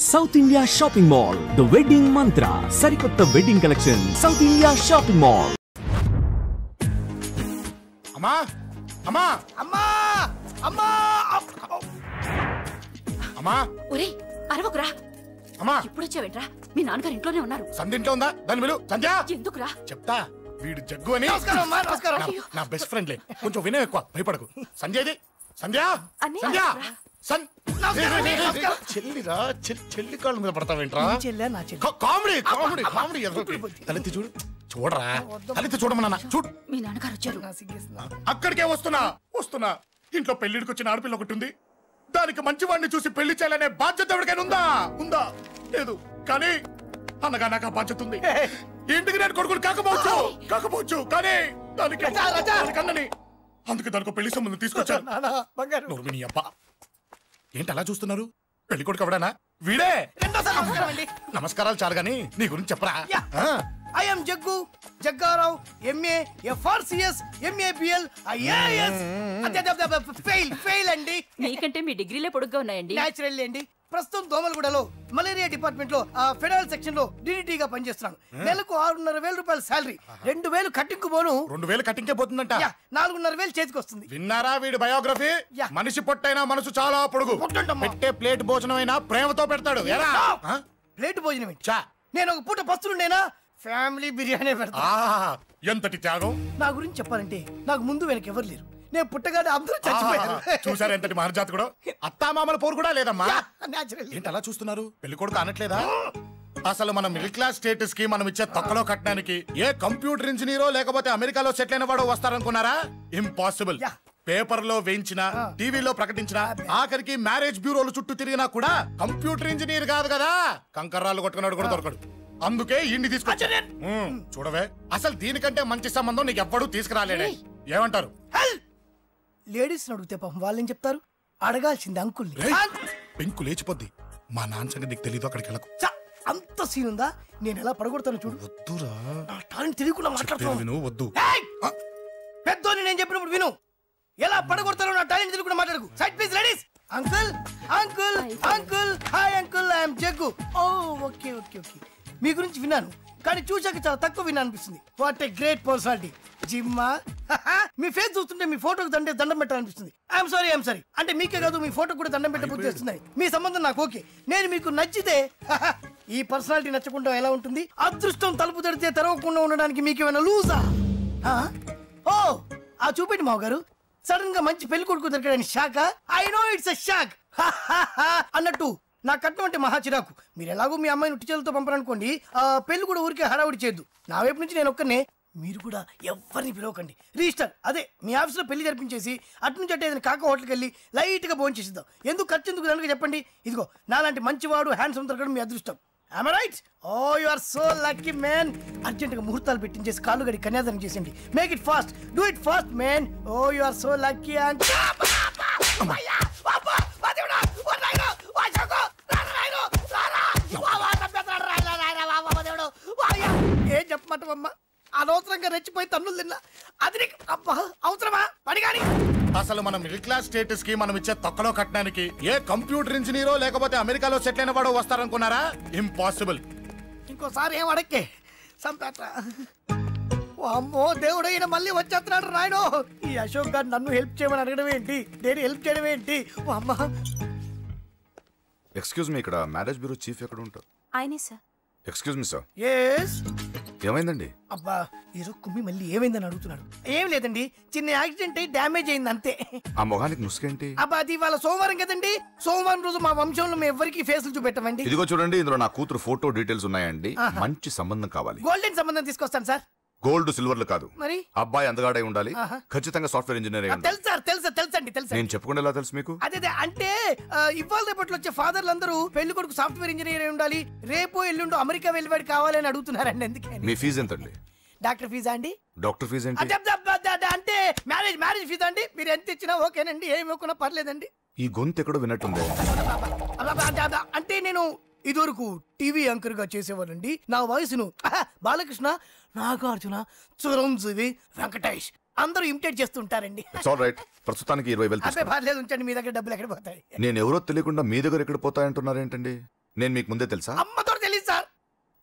South India shopping mall the wedding మంత్ర సరికొత్త wedding collection south India shopping mall. అమ్మా అమ్మా అమ్మా అమ్మా అమ్మా ఒరేయ్ అరవకురా. అమ్మా ఇప్పుడు వచ్చావేంట్రా? మీ నాన్నగారు ఇంట్లోనే ఉన్నారు. సంధ్య ఇంట్లో ఉందా? దాని విలు. సంధ్య ఎందుకురా? చెప్తా. వీడు జగ్గు అని నా బెస్ట్ ఫ్రెండ్ లే. కొంచెం వినయం ఎక్కువ, భయపడకు. సంధ్యది సంధ్య సంధ్య చెల్లిరా చెల్లి కాళ్ళ మీద పడతావేంట్రా? Comedy comedy comedy. తలెత్తి చూడు. చూడరా, తలెత్తి చూడమన్నా. చూడు, మీ నాన్నగారు వచ్చారు. అక్కడికే వస్తున్నా వస్తున్నా. ఇంట్లో పెళ్లిడికి వచ్చిన ఆడపిల్ల ఒకటి ఉంది. దానికి మంచివాడిని చూసి పెళ్లి చేయాలనే బాధ్యత ఎవరికైనా ఉందా? ఉందా? లేదు. కానీ అన్నగా నాకు ఆ బాధ్యత ఉంది. ఇంటికి నేను కొడుకుని కాకపోవచ్చు కానీ దానికి అన్నని. అందుకే దానికి పెళ్లి సంబంధం తీసుకొచ్చాను. నీ అబ్బా ఏంటి అలా చూస్తున్నారు? పెళ్లి కొడుకు ఎవడనా? వీడే. నమస్కారాలు చాలు గాని నీ గురించి చెప్పరా. I am Jaggu, Jaggarao, MA, FRCS, MABL, IAS. Fail అండి. మీకంటే మీ డిగ్రీలే పొడుగ్గా ఉన్నాయండి. న్యాచురల్ అండి. ప్రస్తుతం దోమలగూడలో మలేరియా డిపార్ట్మెంట్ లో ఫెడరల్ సెక్షన్ లో డిడిటీగా పనిచేస్తున్నాను. నెలకు 6,500 రూపాయల శాలరీ, 2,000 కట్టింగ్ పోను. 2,000 కట్టింగే పోతుందంట. 4,500 చేతికి వస్తుంది. విన్నారా వీడి బయోగ్రఫీ? మనిషి పొట్టైనా మనసు చాలా పొడుగు. పెట్టే ప్లేట్ భోజనం అయినా ప్రేమతో పెడతాడు. ప్లేట్ భోజనం ఏంటి? నేను ఒక పూట పస్తులుండేనా ఫ్యామిలీ బిర్యానీ పెడతా. ఎంతటి త్యాగం! నా గురించి చెప్పాలంటే నాకు ముందు వెనక ఎవరు లేరు. నేను పుట్టగానే అందరూ చచ్చిపోయారు. చూసారు ఎంతటి మహర్జాత్ కూడా. అత్తామామల పోరు కూడా లేదమ్మా. ఏంటి అలా చూస్తున్నారు? పెళ్లి కొడుకు అనట్లేదా? అసలు మన మిడిల్ క్లాస్ స్టేటస్ కి మనం ఇచ్చే తక్కువలో కట్టడానికి ఏ కంప్యూటర్ ఇంజనీరో లేకపోతే అమెరికాలో సెటిల్ అయిన వాడు వస్తారనుకున్నారా? ఇంపాసిబుల్. పేపర్ లో వేయించిన, టీవీలో ప్రకటించిన, ఆఖరికి మ్యారేజ్ బ్యూరోలు చుట్టూ తిరిగినా కూడా కంప్యూటర్ ఇంజనీర్ కాదు కదా, కంకర్రాలు కొట్టుకున్నాడు కూడా దొరకడు. అందుకే ఇండి తీసుకొచ్చా. చూడవే, అసలు దీనికంటే మంచి సంబంధం నీకు ఎవ్వడూ తీసుకురాలేడే. ఏమంటారు? లేడీస్ అడిగితే పాపం వాళ్ళేం చెప్తారు? అడగాల్సింది అంకుల్ని. పెంకు లేచిపోద్ది. మా నాన్న సంగతి నీకు తెలీదు. అక్కడికి వెళ్ళకు. అంత సీన్ ఉందా? నేను ఎలా పడగొడతాను చూడు. వద్దురా, టాలెంట్ తెలియకుండా మాట్లాడుతున్నాను. వద్దు. పెద్దోని నేను చెప్పినప్పుడు విను. ఎలా పడగొడతారో నా టాలెంట్ తెలియకుండా మాట్లాడకు. Side please ladies. Uncle uncle uncle hi uncle, I'm Jaggu. Oh okay okay okay. మీ గురించి విన్నాను కానీ చూశాక చాలా తక్కువ విన్నా అనిపిస్తుంది. What a great personality. జిమ్మా, మీ ఫేస్ చూస్తుంటే మీ ఫోటోకి దండం పెట్టాలనిపిస్తుంది. I'm sorry. అంటే మీకే కాదు, మీ ఫోటో కూడా దండం పెట్టే బుద్ధి వస్తున్నాయి. మీ సంబంధం నాకు ఓకే. నేను మీకు నచ్చితే ఈ పర్సనాలిటీ నచ్చకుండా ఎలా ఉంటుంది? అదృష్టం తలుపు తెరితే తెరవకుండా ఉండడానికి మీకేమైనా లూజా? ఓ ఆ చూపెట్టి మావ గారు. సడన్ గా మంచి పెళ్లి కొడుకు దొరికాడని shock. I know it's a shock అన్నట్టు నా కట్నం అంటే మహా చిరాకు. మీరు ఎలాగో మీ అమ్మాయిని ఉట్టిచేలతో పంపరనుకోండి, పెళ్లి కూడా ఊరికే హడావుడి చేయొద్దు. నా వైపు నుంచి నేను ఒక్కనే, మీరు కూడా ఎవరిని పిలవకండి. రిజిస్టర్ అదే మీ ఆఫీస్లో పెళ్లి జరిపించేసి అటు నుంచి అంటే ఏదైనా కాక హోటల్కి వెళ్ళి లైట్గా భోజనం చేసిద్దాం. ఎందుకు ఖర్చు ఎందుకు దానికి చెప్పండి. ఇదిగో నాలాంటి మంచివాడు హ్యాండ్సమ్ దొరకడం మీ అదృష్టం. Am I right? Oh, you are so lucky, man. అర్జెంటుగా ముహూర్తాలు పెట్టించేసి కాళ్ళు గడి కన్యాదానం చేసేయండి. Make it fast. Do it fast, man. Oh, you are so lucky. ఏం చెప్పమంటావమ్మా? అనవసరంగా రెచ్చిపోయి తన్నులు తిన్నా. అది అవసరమా? పడి కానీ అసలు మన మిడిల్ క్లాస్ స్టేటస్ కి మనం ఇచ్చే తక్కువలో కట్టడానికి ఏ కంప్యూటర్ ఇంజనీరో లేకపోతే అమెరికాలో సెటిల్ అయిన వాడు వస్తారనుకున్నారా? ఇంపాసిబుల్. ఇంకోసారి ఏం అడక్కే సంపేట. అమ్మో దేవుడు, ఈయన మళ్ళీ వచ్చేస్తున్నాడు రాయడు. ఈ అశోక్ గారు నన్ను హెల్ప్ చేయమని అడగడం ఏంటి? నేను హెల్ప్ చేయడం ఏంటి? అమ్మ ఎక్స్క్యూజ్ మీ, ఇక్కడ మ్యారేజ్ బ్యూరో చీఫ్ ఎక్కడ ఉంటారు? ఆయనే sir. Excuse me sir. Yes. ఏమైందండి? అబ్బా ఈరోజు కుమ్మి మళ్ళీ ఏమైందని అడుగుతున్నాడు. ఏం లేదండి, చిన్న యాక్సిడెంట్ అయి డ్యామేజ్ అయింది అంతే. ఆ మొహానికి ముసుకేంటి? అబ్బా అది వాళ్ళ సోమవారం కదండి. సోమవారం రోజు మా వంశంలో మేము ఎవరికి ఫేసులు చూపెట్టమండి. ఇదిగో చూడండి, ఇందులో నా కూతురు ఫోటో డీటెయిల్స్ ఉన్నాయండి. మంచి సంబంధం కావాలి. గోల్డెన్ సంబంధం తీసుకొస్తాను సార్. గోల్డ్ సిల్వర్లు కాదు. మరి అబ్బాయి అందగాడై ఉండాలి. ఖచ్చితంగా సాఫ్ట్వేర్ ఇంజనీర్ అయి ఉండాలి. తెలుసండి. నేను చెప్పకుండా ఎలా తెలుసు మీకు? అదే అంటే ఇవాళ రేపట్లో వచ్చే ఫాదర్లు అందరూ పెళ్లి కొడుకు సాఫ్ట్వేర్ ఇంజనీర్ అయి ఉండాలి, రేపు ఎల్లుండో అమెరికా వెళ్ళివాడు కావాలని అడుగుతున్నారండి. అందుకే. మీ ఫీజు ఎంతండి? డాక్టర్ ఫీజా అండి? డాక్టర్ ఫీజు ఏంటి? అంటే మ్యారేజ్ ఫీజా అండి. మీరు ఎంత ఇచ్చినా ఓకేనండి, ఏమి ఇవ్వకున్నా పర్లేదండి. ఈ గొంతు ఎక్కడో విన్నట్టుంది. అంటే నేను ఇదివరకు టీవీ యాంకర్ గా చేసేవాళ్ళండి. నా వయసును బాలకృష్ణ, నాగార్జున, చిరంజీవి, వెంకటేష్ అందరూ ఇమిటేట్ చేస్తుంటారండి. ప్రస్తుతానికి 20,000 పర్లేదు ఉంచండి, మీ దగ్గర డబ్బులు ఎక్కడ పోతాయి? నేను ఎవరో తెలియకుండా మీ దగ్గర ఎక్కడ పోతాయంటున్నారేంటండి? నేను మీకు ముందే తెలుసా? అమ్మతో తెలియదు సార్.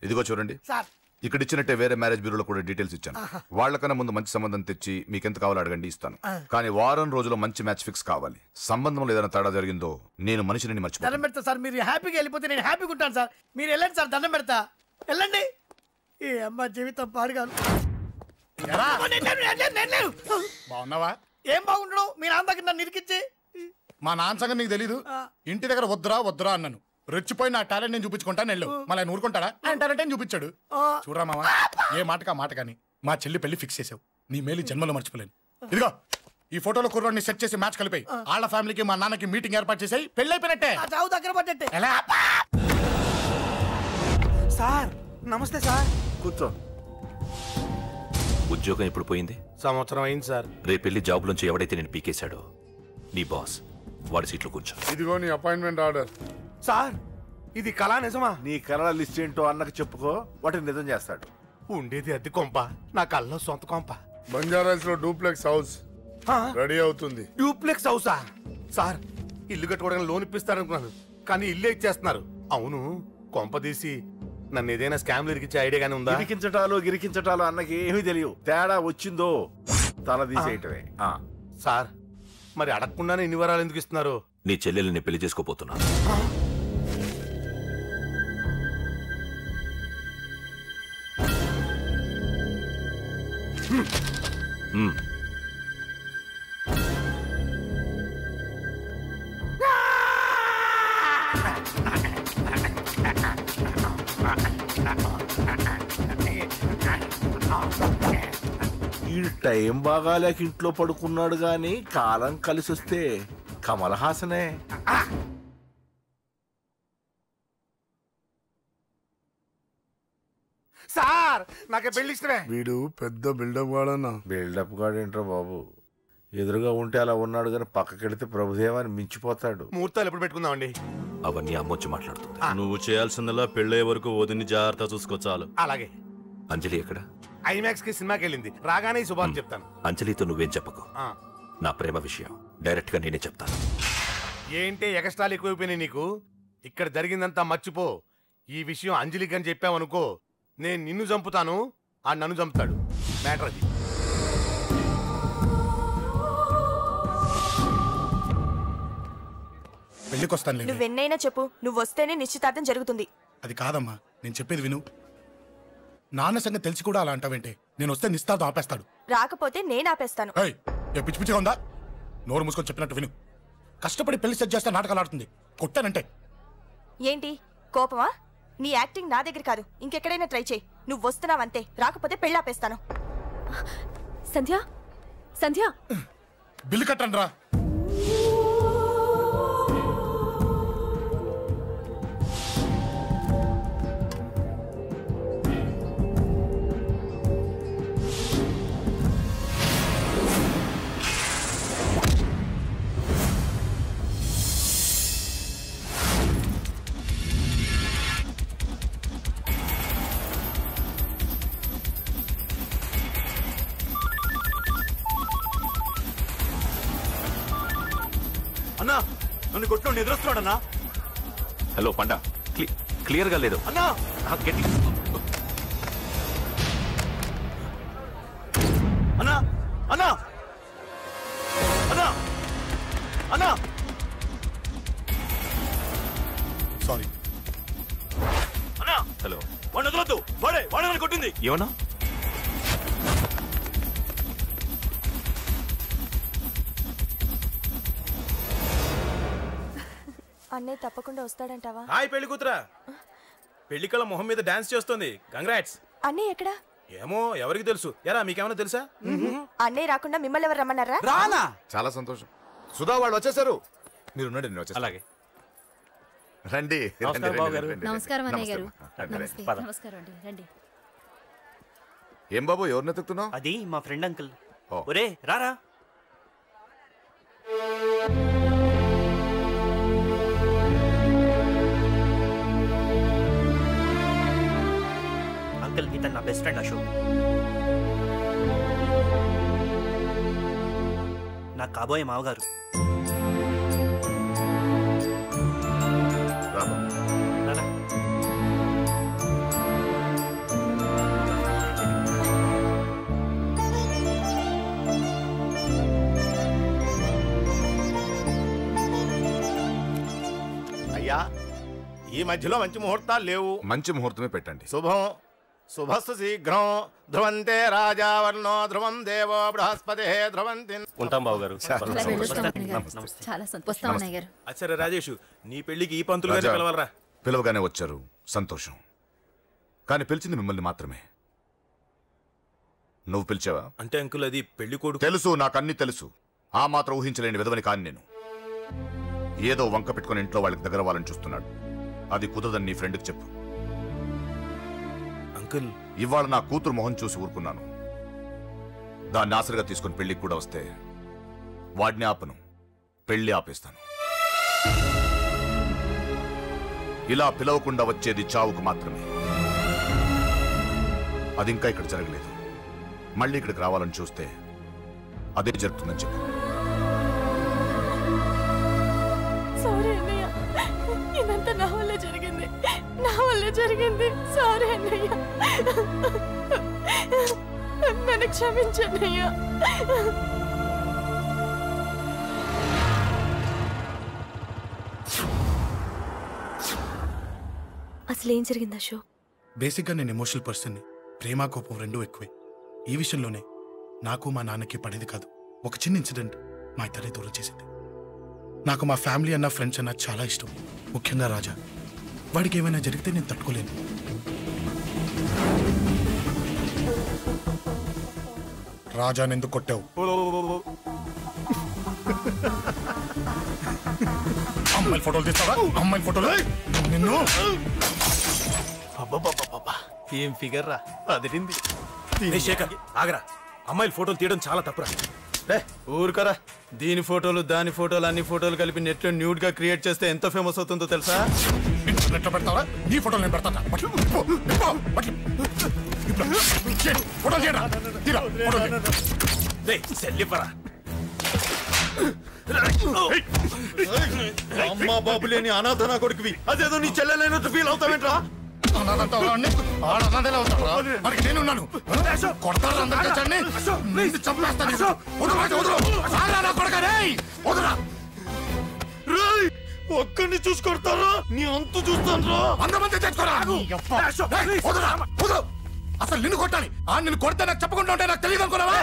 ఇదిగో చూడండి సార్ ఇక్కడ ఇచ్చినట్టే వేరే మ్యారేజ్ బ్యూరోలో కూడా డీటెయిల్స్ ఇచ్చాను. వాళ్ళకన్నా ముందు మంచి సంబంధం తెచ్చి మీకు ఎంత కావాలో అడగండి, ఇస్తాను. కానీ వారం రోజుల్లో మంచి మ్యాచ్ ఫిక్స్ కావాలి. సంబంధంలో ఏదైనా తేడా జరిగిందో నేను మనిషిని మర్చిపోతాను. దండం పెడతా సార్. మీరు హ్యాపీగా వెళ్ళిపోతే నేను హ్యాపీగా ఉంటాను సార్. మీరు వెళ్ళండి సార్, దండం పెడతా. వెళ్ళండి. ఈ అమ్మ జీవితం పాడుగాను. బాగున్నావా? ఏం బాగుండడం, మీ నాన్న దగ్గర నన్ను ఇరికిచ్చి. మా నాన్న సంగతి నీకు తెలీదు. ఇంటి దగ్గర వద్దురా అన్నాను. రెచ్చిపోయి నా టాలెంట్ నేను చూపించుకుంటాను వెళ్ళు. మళ్ళీ ఆయన ఊరుకుంటాడా? ఆయన టాలెంట్ చూపించాడు. చూడరా మావా, ఏ మాటకా మాట కానీ మా చెల్లి పెళ్లి ఫిక్స్ చేసావు. నీ మేలు జన్మలో మర్చిపోలేను. ఇదిగో ఈ ఫోటోలో కుర్రాడిని సెట్ చేసి మ్యాచ్ కలిపాయి. వాళ్ళ ఫ్యామిలీకి మా నాన్నకి మీటింగ్ ఏర్పాటు చేసాయి. పెళ్లి అయిపోయినట్టే. చావు దగ్గర పడ్డట్టే. ఎలా? సార్ నమస్తే సార్. కూర్చో. ఉద్యోగం ఎప్పుడు పోయింది? సంవత్సరం అయింది సార్. రేపెళ్ళి జాబ్ నుంచి ఎవడైతే నేను పీకేశాడో నీ బాస్ వాడి సీట్లో కూర్చో. ఇదిగో నీ అపాయింట్మెంట్ ఆర్డర్. సార్ ఇది కళా నిజమా? నీ కళల లిస్ట్ ఏంటో అన్నకు చెప్పుకో, వాటిని నిజం చేస్తాడు. ఉండేది అద్దె కొంప, నా కళ్ళలో సొంత కొంప. బంజారాస్ లో డూప్లెక్స్ హౌస్ రెడీ అవుతుంది. డూప్లెక్స్ హౌసా? సార్ ఇల్లు కట్టుకోవడానికి లోన్ ఇప్పిస్తారనుకున్నాను, కానీ ఇల్లే ఇచ్చేస్తున్నారు. అవును, కొంప తీసి నన్ను ఏదైనా స్కామ్లు ఇరికించే ఐడియా గానీ ఉందా? గిరికించటాలు అన్నకి ఏమీ తెలియవు. తేడా వచ్చిందో తల తీసేయటమే. సార్ మరి అడగకుండానే ఇన్ని వరాలు ఎందుకు ఇస్తున్నారు? నీ చెల్లెల్ని పెళ్లి చేసుకోపోతున్నా. ఈ టైం బాగాలేక ఇంట్లో పడుకున్నాడు గాని కాలం కలిసి వస్తే కమల్ హాసనే. సార్ నాకే పెళ్లి ఇష్టమే. వీడు పెద్ద బిల్డప్ వాడన్నా. బిల్డప్ గాడేంట్రా బాబు, ఎదురుగా ఉంటే అలా ఉన్నాడు గాని పక్కకెడితే ప్రభుదేవాన్ని మించిపోతాడు. ముహూర్తాలు ఎప్పుడు పెట్టుకుందామండి? అవన్నీ అమ్మొచ్చి మాట్లాడుతుంది. నువ్వు చేయాల్సిందలా పెళ్ళయ్యే వరకు వదిని జాగ్రత్త చూసుకో చాలు. అలాగే. అంజలి ఎక్కడ? ఐమాక్స్ కి సినిమాకి వెళ్ళింది. రాగానే ఈ శుభాన్ని చెప్తాను. అంజలితో నువ్వేం చెప్పకు. నా ప్రేమ విషయం డైరెక్ట్ గా నేనే చెప్తాను. ఏంటి ఎగస్ట్రాలు ఎక్కువైపోయినాయి నీకు? ఇక్కడ జరిగిందంతా మర్చిపో. ఈ విషయం అంజలికి అని చెప్పావనుకో, నేను నిన్ను చంపుతాను, ఆ నన్ను చంపుతాడు. మ్యాటర్ అది. పెళ్లికొస్తాను. నువ్వెన్నైనా చెప్పు, నువ్వు వస్తేనే నిశ్చితార్థం జరుగుతుంది. అది కాదమ్మా, నేను చెప్పేది విను. నాన్న సంగతి తెలిసి కూడా అలా అంటావేంటే? నేను వస్తే నిస్తార్థం ఆపేస్తాడు. రాకపోతే నేను ఆపేస్తాను. పిచ్చి పిచ్చిగా ఉందా? నోరు మూసుకొని చెప్పినట్టు విను. కష్టపడి పెళ్లి సెట్ చేస్తే నాటకాలు ఆడుతుంది. కొట్టానంటే ఏంటి కోపమా? నీ యాక్టింగ్ నా దగ్గర కాదు, ఇంకెక్కడైనా ట్రై చేయి. నువ్వు వస్తున్నావంతే, రాకపోతే పెళ్లి ఆపేస్తాను. సంధ్య సంధ్య బిల్లు కట్టండి రా. అన్నా నన్ను కొట్టుకోండి, ఎదురొస్తున్నాడన్నా. హలో పండా, క్లియర్ గా లేదు అన్నా. గట్టి. అన్నా అన్నా అన్నా అన్నా. సారీ అన్నా. హలో, వాడిని వదలొద్దు. వాడే నన్ను కొట్టింది. ఏమన్నా? అన్నయ్య తప్పకుండా వస్తాడంటావా? హాయ్ పెళ్లి కూతురా. పెళ్లి కళ మొహం మీద డాన్స్ చేస్తుంది. కంగ్రాట్స్. అన్నయ్య ఎక్కడా? ఏమో ఎవరికి తెలుసు. ఎరా మీకేమైనా తెలుసా? అన్నయ్య రాకుండా మిమ్మల్ని ఎవరు రమ్మన్నారా? రానా? చాలా సంతోషం. సుధా వాళ్ళు వచ్చేసారు. మీరు ఉండండి, నేను వచ్చేస్తాను. అలాగే. రండి. నమస్కారం అన్నయ్య గారు. రండి. నమస్కారం అండి, రండి. ఏం బాబు, ఎవరిని ఎత్తుకుతున్నావు? అది మా ఫ్రెండ్ అంకుల్. ఓ. ఒరే రారా. అంకుల్ ఇతను నా బెస్ట్ ఫ్రెండ్ అశోక్. నా కాబోయే మావగారు. రాబా. ఈ మధ్యలో మంచి ముహూర్తాలు లేవు. మంచి ముహూర్తమే పెట్టండి. శుభం శుభస్సు శీఘ్రం ధ్రువంతే రాజావర్ణో ధ్రువం దేవో బృహస్పతి ధ్రువంతి. ఉంటాం బాబు గారు. చాలా సంతోషం గారు. అచ్చరే రాజేష్, నీ పెళ్లికి ఈ పంతులు గారిని పిలవాలరా. పిలవగానే వచ్చారు, సంతోషం. కానీ పిలిచింది మిమ్మల్ని మాత్రమే. నువ్వు పిలిచావా? అంటే అంకుల్ అది పెళ్లి కొడుకు. తెలుసు, నాకన్నీ తెలుసు. ఆ మాత్రం ఊహించలేని విధవని కాని నేను. ఏదో వంక పెట్టుకుని ఇంట్లో వాళ్ళకి దగ్గర వాళ్ళని చూస్తున్నాడు. అది కుదరదని నీ ఫ్రెండ్కి చెప్పు. అంకుల్, ఇవాళ నా కూతురు మొహం చూసి ఊరుకున్నాను. దాన్ని ఆసరిగా తీసుకుని పెళ్లికి కూడా వస్తే వాడిని ఆపను, పెళ్లి ఆపేస్తాను. ఇలా పిలవకుండా వచ్చేది చావుకు మాత్రమే. అది ఇంకా ఇక్కడ జరగలేదు. మళ్ళీ ఇక్కడికి రావాలని చూస్తే అదే జరుగుతుందని చెప్పు. సారీ అన్నయ్య, ఇదంతా నా వల్లే జరిగింది, నా వల్లే జరిగింది. సారీ అన్నయ్య, నన్ను క్షమించన్నయ్య. అసలు ఏం జరిగింది అశోక్? బేసిక్గా నేను ఎమోషనల్ పర్సన్ని. ప్రేమ కోపం రెండూ ఎక్కువే. ఈ విషయంలోనే నాకు మా నాన్నకి పడేది కాదు. ఒక చిన్న ఇన్సిడెంట్ మా ఇద్దరే దూరం చేసింది. నాకు మా ఫ్యామిలీ అన్న ఫ్రెండ్స్ అన్న చాలా ఇష్టం, ముఖ్యంగా రాజా. వాడికి ఏమైనా జరిగితే నేను తట్టుకోలేను. రాజాని ఎందుకు కొట్టావు? అమ్మాయిల ఫోటోలు తీస్తావా? అమ్మాయిల ఫోటోలు నిన్ను. ఏం ఫిగర్ రా, అదిరింది. శేఖర్ ఆగరా, అమ్మాయిల ఫోటోలు తీయడం చాలా తప్పురా. ఊరుకరా, దీని ఫోటోలు దాని ఫోటోలు అన్ని ఫోటోలు కలిపి నెట్ లో న్యూడ్ గా క్రియేట్ చేస్తే ఎంత ఫేమస్ అవుతుందో తెలుసా? ఇంటర్నెట్ లో పెడతావా? నీ ఫోటోలు నేను పెడతాను. అమ్మా బాబు లేని అనాథ నా కొడుకువి, అదేదో నీ చెల్లెలైనట్టు ఫీల్ అవుతావేంట్రా? నేనున్నాను. ఒక్కడిని చూసుకొడతారా? నీ అంతు చూస్తాను. అసలు నిన్ను కొట్టాలి. నిన్ను కొడితే నాకు చెప్పకుండా ఉంటే నాకు తెలియదు అనుకున్నావా?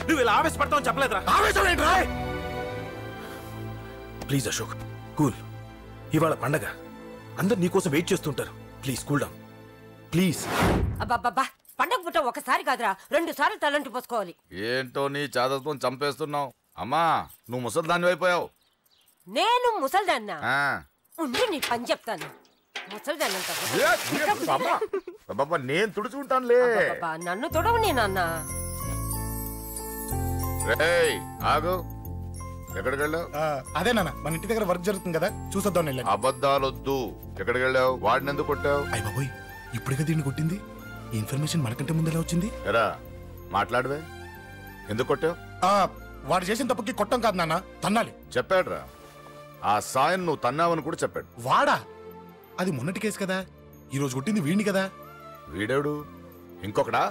నువ్వు ఇలా ఆవేశపడతావు చెప్పలేదురా. ఆవేశం ఏంట్రా? Please Ashok, cool. ఇవాళ పండగ, అందరు నీకోసం వెయిట్ చేస్తుంటారు. Please cool down, please. అబ్బబ్బబ్బా, పండగ పుట్ట ఒకసారి కాదురా, 2 సార్లు తలంటి పోసుకోవాలి. ఏంటో నీ చాదత్వం చంపేస్తున్నావు. అమ్మా, నువ్వు ముసలిదాన్ని అయిపోయావు. నేను ముసల్దాన్నా? ఉండి నీ పని చెప్తాను. ముసల్దాన్నంట నేను తుడుచుకుంటానులే. నన్ను తొడవు నేనన్న. ఆగు, ఎక్కడికి వెళ్ళావు? అదే నాన్న, మన ఇంటి దగ్గర వర్క్ జరుగుతుంది కదా, చూసొద్దాం. అబద్ధాలొద్దు. ఎక్కడికి వెళ్ళావు? వాడిని ఎందుకు కొట్టావు? అయ్య బాబోయ్, ఇప్పుడుగా దీన్ని కొట్టింది. ఈ ఇన్ఫర్మేషన్ మనకంటే ముందు ఎలా వచ్చింది? ఎరా మాట్లాడవే, ఎందుకు కొట్టావు? వాడు చేసిన తప్పుకి కొట్టం కాదు నాన్న, తన్నాలి. చెప్పాడురా, ఆ సాయం నువ్వు తన్నావని కూడా చెప్పాడు. వాడా? అది మొన్నటి కేసు కదా, ఈ రోజు కొట్టింది వీడిని కదా. వీడేడు ఇంకొకడా?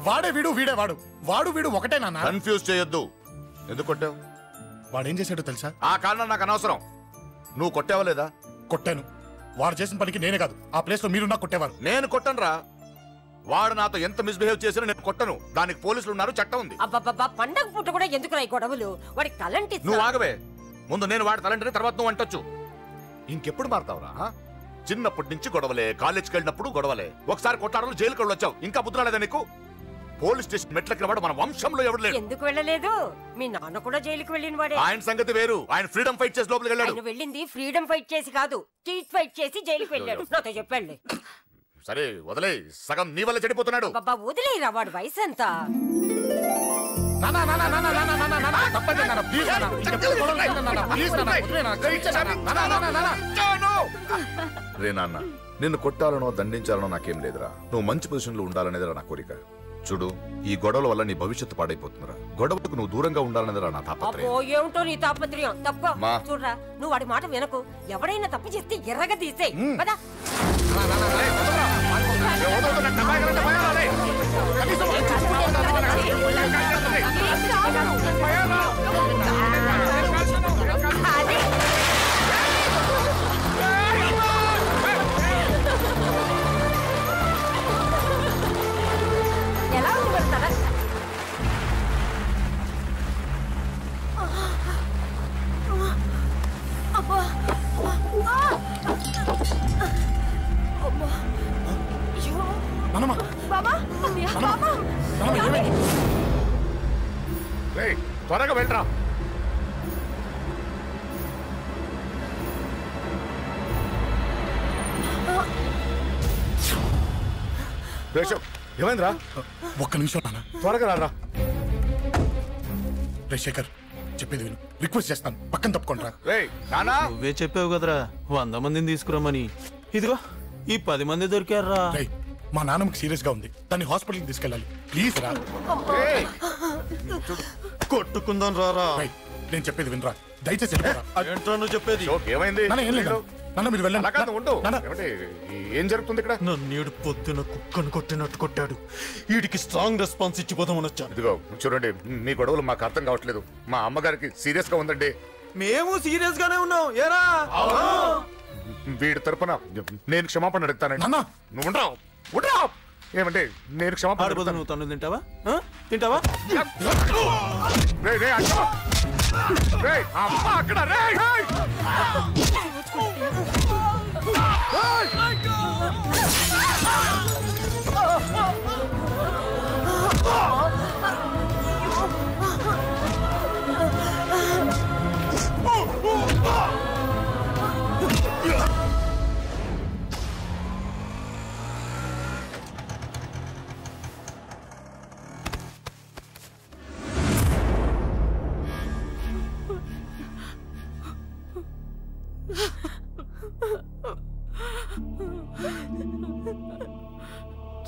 వాడే వీడు, వీడే వాడు. వాడు వీడు ఒకటే నాన్న. కన్ఫ్యూజ్ చేయొద్దు. ఎందుకు కొట్టావు? వాడేం చేశాడో తెలుసా? ఆ కారణం నాకు అనవసరం. నువ్వు కొట్టావా లేదా? కొట్టాను. వాడు చేసిన పనికి నేనే కాదు, ఆ ప్లేస్ లో మీరున్నా కొట్టేవారు. నేను కొట్టనురా. వాడు నాతో ఎంత మిస్బిహేవ్ చేసినా నేను కొట్టను. దానికి పోలీసులు ఉన్నారు, చట్టం ఉంది. అబ్బబ్బబ్బా, పండగ పుట్ట కూడా ఎందుకు రాయి గొడవలు? వాడికి తలంటి. నువ్వు ఆగవే. ముందు నేను వాడి తలంటిని, తర్వాత నువ్వు అంటొచ్చు. ఇంకెప్పుడు మారుతావురా? చిన్నప్పటి నుంచి గొడవలే, కాలేజ్కి వెళ్ళినప్పుడు గొడవలే. ఒకసారి కొట్లాడలు జైలుకి వచ్చావు, ఇంకా బుద్ధరాలేదా నీకు? పోలీస్ స్టేషన్ మెట్లకి వాడు మన వంశంలో ఎవరు లేడు. ఎందుకు వెళ్ళలేదు? మీ నాన్న కూడా జైలుకి వెళ్ళిన వాడే. ఆయన సంగతి వేరు. ఆయన ఫ్రీడమ్ ఫైట్ చేసి లోపలికి వెళ్ళాడు. ఆయన వెళ్ళింది ఫ్రీడమ్ ఫైట్ చేసి కాదు, చీట్ ఫైట్ చేసి జైలుకి వెళ్ళాడు. నాతో చెప్పండి. సరే వదిలే, సగం నీ వల్ల చెడిపోతున్నాడు. బాబా వదిలేరా, వాడు వయసు ఎంత? రే నాన్న, నిన్ను కొట్టాలనో దండించాలనో నాకేం లేదురా. నువ్వు మంచి పొజిషన్ లో ఉండాలనేదిరా నా కోరిక. చూడు, ఈ గొడవల వల్ల నీ భవిష్యత్తు పాడైపోతుందిరా. గొడవకు నువ్వు దూరంగా ఉండాలనేదిరా నా తాపత్రయం. ఏమిటో నీ తాపత్రయం? తప్ప చూడరా, నువ్వు వాడి మాట వినకు. ఎవడైనా తప్పు చేస్తే ఎర్రగా తీసే కదా. త్వరగా వెళ్ళరా. ఏమైందిరా? ఒక్క నిమిషం నాన్న, త్వరగా రారా. రే శేఖర్, చెప్పేది విను, రిక్వెస్ట్ చేస్తాను, పక్కన తప్పుకోండి రా. నువ్వే చెప్పావు కదరా 100 మందిని తీసుకురామని. ఇదిగో ఈ 10 మంది దొరికారా. మా నాన్నకి సీరియస్ గా ఉంది, దాన్ని హాస్పిటల్కి తీసుకెళ్ళాలి, ప్లీజ్ రా. కొట్టుకుందాం రారా. నేను చెప్పేది వినరా, దయచేసి ఏంట్రా నువ్వు చెప్పేది? ఏమైంది? నాన్న మీరు వెళ్ళండి. ఏం జరుగుతుంది ఇక్కడ? నన్ను పొద్దున కుక్కను కొట్టినట్టు కొట్టాడు. వీడికి స్ట్రాంగ్ రెస్పాన్స్ ఇచ్చిపోదామని వచ్చాను. ఇదిగో చూడండి, మీ గొడవలు మాకు అర్థం కావట్లేదు. మా అమ్మగారికి సీరియస్ గా ఉందండి. మేము సీరియస్ గానే ఉన్నాం. ఏరా వీడి తరపున నేను క్షమాపణ అడుగుతానండి. నువ్వు ఉండరావు. ఏమంటే నేను క్షమాపణ అడుగుతాను. నువ్వు తను తింటావా? తింటావా? అమ్మ అక్కడ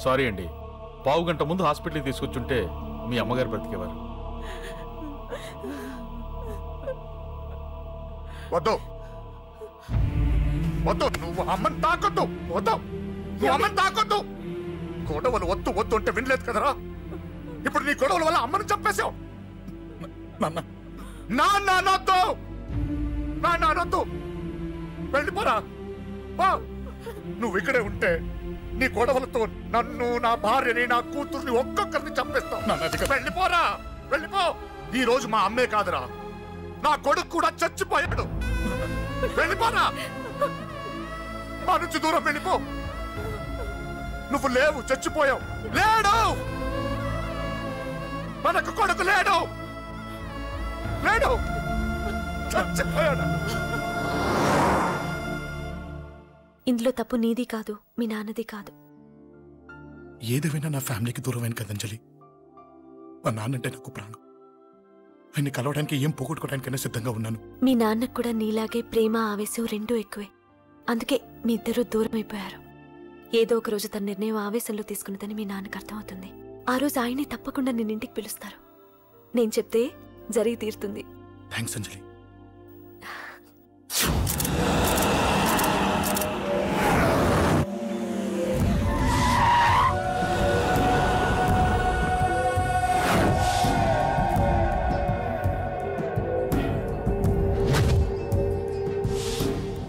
సారీ అండి, పావు గంట ముందు హాస్పిటల్కి తీసుకొచ్చుంటే మీ అమ్మగారు బ్రతికేవారు. వద్దు వద్దు, నువ్వు అమ్మని తాకొద్దు. వద్దు, నువ్వు అమ్మని తాకొద్దు. గొడవలు వద్దు వద్దు అంటే వినలేదు కదరా. ఇప్పుడు నీ గొడవల వల్ల అమ్మని చంపేశావు. నాన్నొద్దు, నాన్నొద్దు, వెళ్ళిపోరా. నువ్వు ఇక్కడే ఉంటే నీ గొడవలతో నన్ను, నా భార్యని, నా కూతుర్ని ఒక్కొక్కరిని చంపేస్తావు. వెళ్ళిపోరా, వెళ్ళిపో. ఈ రోజు మా అమ్మే కాదురా, నా కొడుకు కూడా చచ్చిపోయాడు. వెళ్ళిపోరా, మా నుంచి దూరం వెళ్ళిపో. నువ్వు లేవు, చచ్చిపోయావు. లేడు, మనకు కొడుకు లేడు, లేడు, చచ్చిపోయాడు. ఇందులో తప్పు నీది కాదు, మీ నాన్నది కాదు. ఏదేమైనా నా ఫ్యామిలీకి దూరమైన కదా అంజలి. మా నాన్నంటే నాకు ప్రాణం. ఆయన్ని కలవడానికి ఏం పోగొట్టుకోవడానికైనా సిద్ధంగా ఉన్నాను. మీ నాన్నకు కూడా నీలాగే ప్రేమ, ఆవేశం రెండూ ఎక్కువే. అందుకే మీ ఇద్దరూ దూరం అయిపోయారు. ఏదో ఒక రోజు తన నిర్ణయం ఆవేశంలో తీసుకున్నదని మీ నాన్నకు అర్థమవుతుంది. ఆ రోజు ఆయనే తప్పకుండా నిన్నింటికి పిలుస్తారు. నేను చెప్తే జరిగి తీరుతుంది. థ్యాంక్స్ అంజలి.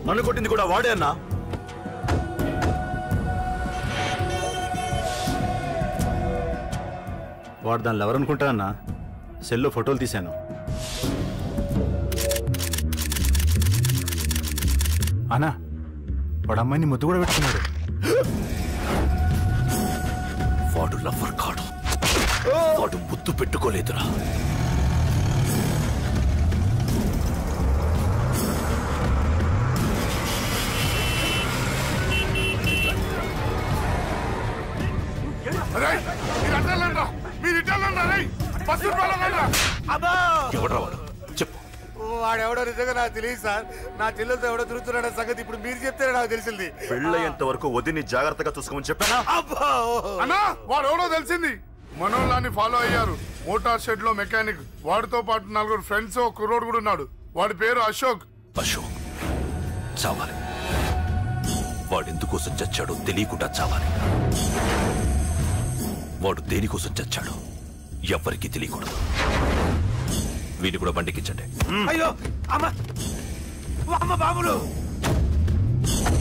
నన్ను కొట్టింది కూడా వాడే అన్నా. వాడు దానిలో ఎవరనుకుంటా అన్నా, సెల్లో ఫోటోలు తీశాను. అన్నా వాడు అమ్మాయిని ముద్దు కూడా పెట్టుకున్నాడు. వాడు లవ్వర్ కాడు, వాడు ముద్దు పెట్టుకోలేదురా. ఎవడ్రా వాడు? చెప్పు. వాడెవడో నిజంగా నాకు తెలియదు సార్. నా చెల్లెలతో ఎవడో తిరుగుతున్నాడ సంగతి ఇప్పుడు మీరు చెప్తే నాకు తెలిసింది. పెళ్ళయ్యేంత వరకు వదిని జాగ్రత్తగా చూసుకోమని చెప్పానా? అన్నా వాడు ఎవడో తెలిసింది. మనోళ్ళని ఫాలో అయ్యారు. మోటార్ షెడ్ లో మెకానిక్, వాడితో పాటు 4 ఫ్రెండ్స్, ఒక కుర్రోడు కూడా ఉన్నాడు. వాడి పేరు అశోక్. అశోక్ చావాలి. వాడెందుకోసం చచ్చాడో తెలియకుండా చావాలి. వాడు దేనికోసం చచ్చాడో ఎవ్వరికీ తెలియకూడదు. వీడిని కూడా బండికించండి. అయ్యో అమ్మ బాబులు